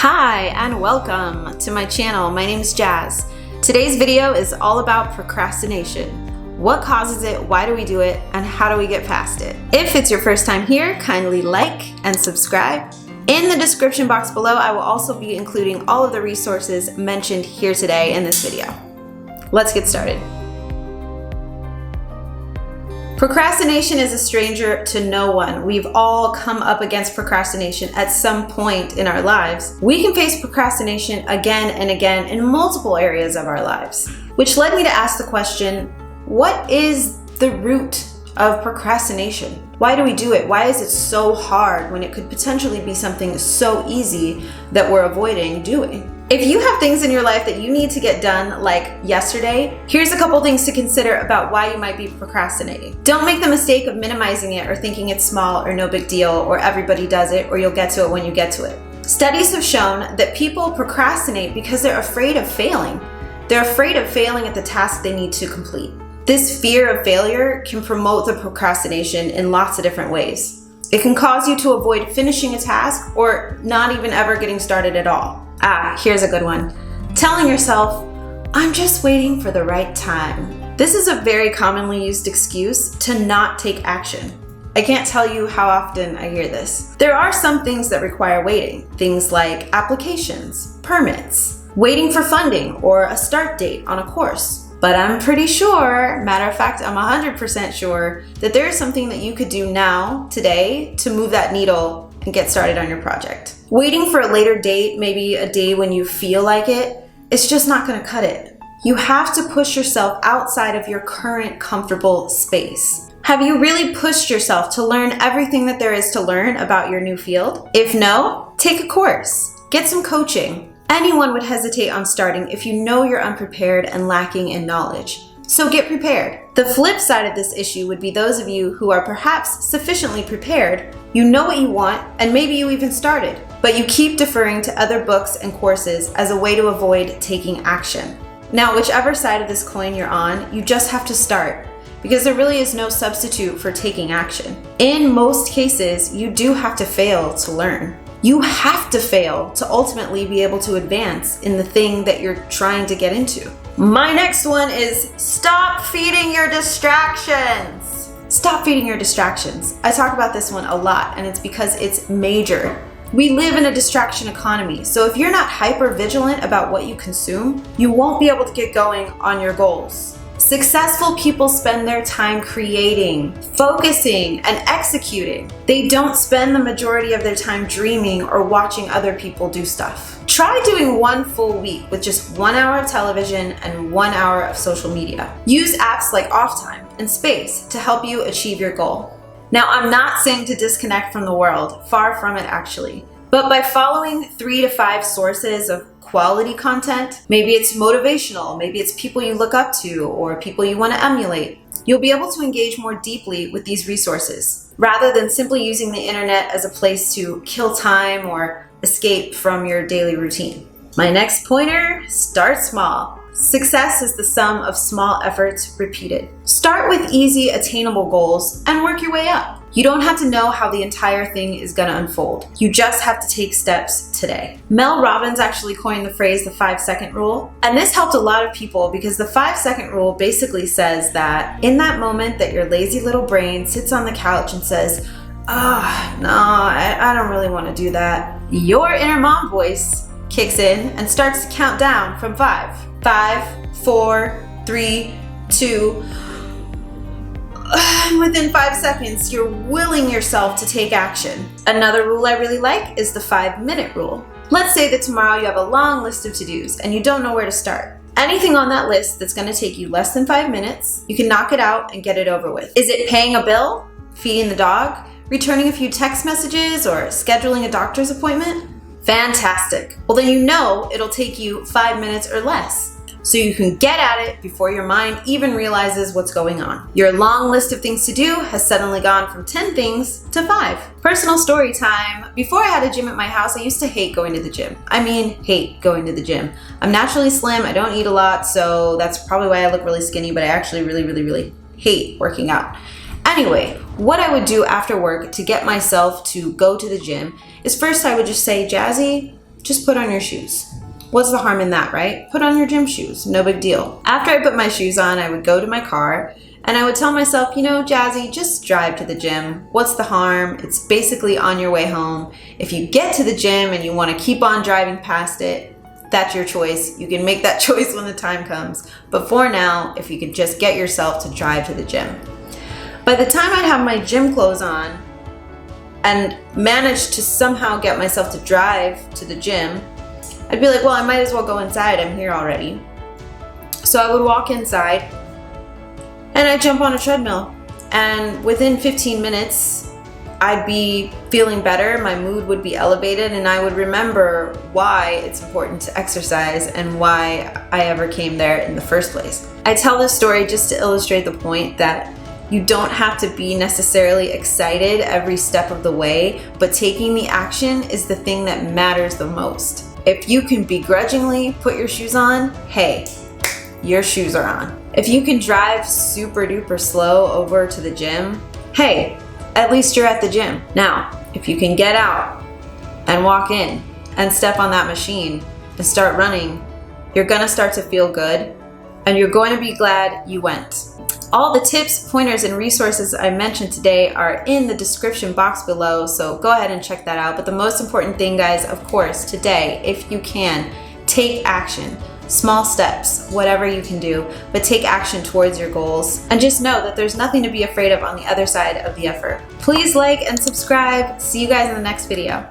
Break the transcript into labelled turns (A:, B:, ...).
A: Hi and welcome to my channel. My name is Jazz. Today's video is all about procrastination. What causes it, why do we do it, and how do we get past it? If it's your first time here, kindly like and subscribe. In the description box below, I will also be including all of the resources mentioned here today in this video. Let's get started. Procrastination is a stranger to no one. We've all come up against procrastination at some point in our lives. We can face procrastination again and again in multiple areas of our lives, which led me to ask the question, what is the root of procrastination? Why do we do it? Why is it so hard when it could potentially be something so easy that we're avoiding doing? If you have things in your life that you need to get done like yesterday, here's a couple things to consider about why you might be procrastinating. Don't make the mistake of minimizing it or thinking it's small or no big deal or everybody does it or you'll get to it when you get to it. Studies have shown that people procrastinate because they're afraid of failing. They're afraid of failing at the task they need to complete. This fear of failure can promote the procrastination in lots of different ways. It can cause you to avoid finishing a task or not even ever getting started at all. Here's a good one. Telling yourself, I'm just waiting for the right time. This is a very commonly used excuse to not take action. I can't tell you how often I hear this. There are some things that require waiting. Things like applications, permits, waiting for funding, or a start date on a course. But I'm pretty sure, matter of fact, I'm 100% sure that there is something that you could do now, today, to move that needle and get started on your project. Waiting for a later date, maybe a day when you feel like it's just not gonna cut it. You have to push yourself outside of your current comfortable space. Have you really pushed yourself to learn everything that there is to learn about your new field? If no, take a course, get some coaching. Anyone would hesitate on starting if you know you're unprepared and lacking in knowledge. So get prepared. The flip side of this issue would be those of you who are perhaps sufficiently prepared, you know what you want, and maybe you even started, but you keep deferring to other books and courses as a way to avoid taking action. Now, whichever side of this coin you're on, you just have to start, because there really is no substitute for taking action. In most cases, you do have to fail to learn. You have to fail to ultimately be able to advance in the thing that you're trying to get into. My next one is stop feeding your distractions. Stop feeding your distractions. I talk about this one a lot, and it's because it's major. We live in a distraction economy, so if you're not hyper vigilant about what you consume, you won't be able to get going on your goals. Successful people spend their time creating, focusing, and executing. They don't spend the majority of their time dreaming or watching other people do stuff. Try doing one full week with just 1 hour of television and 1 hour of social media. Use apps like Off Time and Space to help you achieve your goal. Now, I'm not saying to disconnect from the world, far from it actually, but by following 3 to 5 sources of quality content, maybe it's motivational, maybe it's people you look up to or people you want to emulate, you'll be able to engage more deeply with these resources rather than simply using the internet as a place to kill time or escape from your daily routine. My next pointer, start small. Success is the sum of small efforts repeated. Start with easy, attainable goals and work your way up. You don't have to know how the entire thing is going to unfold. You just have to take steps today. Mel Robbins actually coined the phrase the 5-second rule, and this helped a lot of people because the 5-second rule basically says that in that moment that your lazy little brain sits on the couch and says, I don't really want to do that, your inner mom voice kicks in and starts to count down from 5. 5, 4, 3, 2, and within 5 seconds, you're willing yourself to take action. Another rule I really like is the 5-minute rule. Let's say that tomorrow you have a long list of to-dos and you don't know where to start. Anything on that list that's going to take you less than 5 minutes, you can knock it out and get it over with. Is it paying a bill, feeding the dog, returning a few text messages, or scheduling a doctor's appointment? Fantastic. Well, then you know it'll take you 5 minutes or less, so you can get at it before your mind even realizes what's going on. Your long list of things to do has suddenly gone from 10 things to 5. Personal story time. Before I had a gym at my house, I used to hate going to the gym. Hate going to the gym. I'm naturally slim, I don't eat a lot, so that's probably why I look really skinny, but I actually really hate working out. Anyway, what I would do after work to get myself to go to the gym is first I would just say, Jazzie, just put on your shoes. What's the harm in that, right? Put on your gym shoes, no big deal. After I put my shoes on, I would go to my car and I would tell myself, you know, Jazzie, just drive to the gym. What's the harm? It's basically on your way home. If you get to the gym and you want to keep on driving past it, that's your choice. You can make that choice when the time comes. But for now, if you could just get yourself to drive to the gym. By the time I'd have my gym clothes on and manage to somehow get myself to drive to the gym, I'd be like, well, I might as well go inside. I'm here already. So I would walk inside and I'd jump on a treadmill. And within 15 minutes, I'd be feeling better, my mood would be elevated, and I would remember why it's important to exercise and why I ever came there in the first place. I tell this story just to illustrate the point that you don't have to be necessarily excited every step of the way, but taking the action is the thing that matters the most. If you can begrudgingly put your shoes on, hey, your shoes are on. If you can drive super duper slow over to the gym, hey, at least you're at the gym. Now, if you can get out and walk in and step on that machine and start running, you're gonna start to feel good and you're going to be glad you went. All the tips, pointers, and resources I mentioned today are in the description box below, so go ahead and check that out. But the most important thing, guys, of course, today, if you can, take action. Small steps, whatever you can do, but take action towards your goals. And just know that there's nothing to be afraid of on the other side of the effort. Please like and subscribe. See you guys in the next video.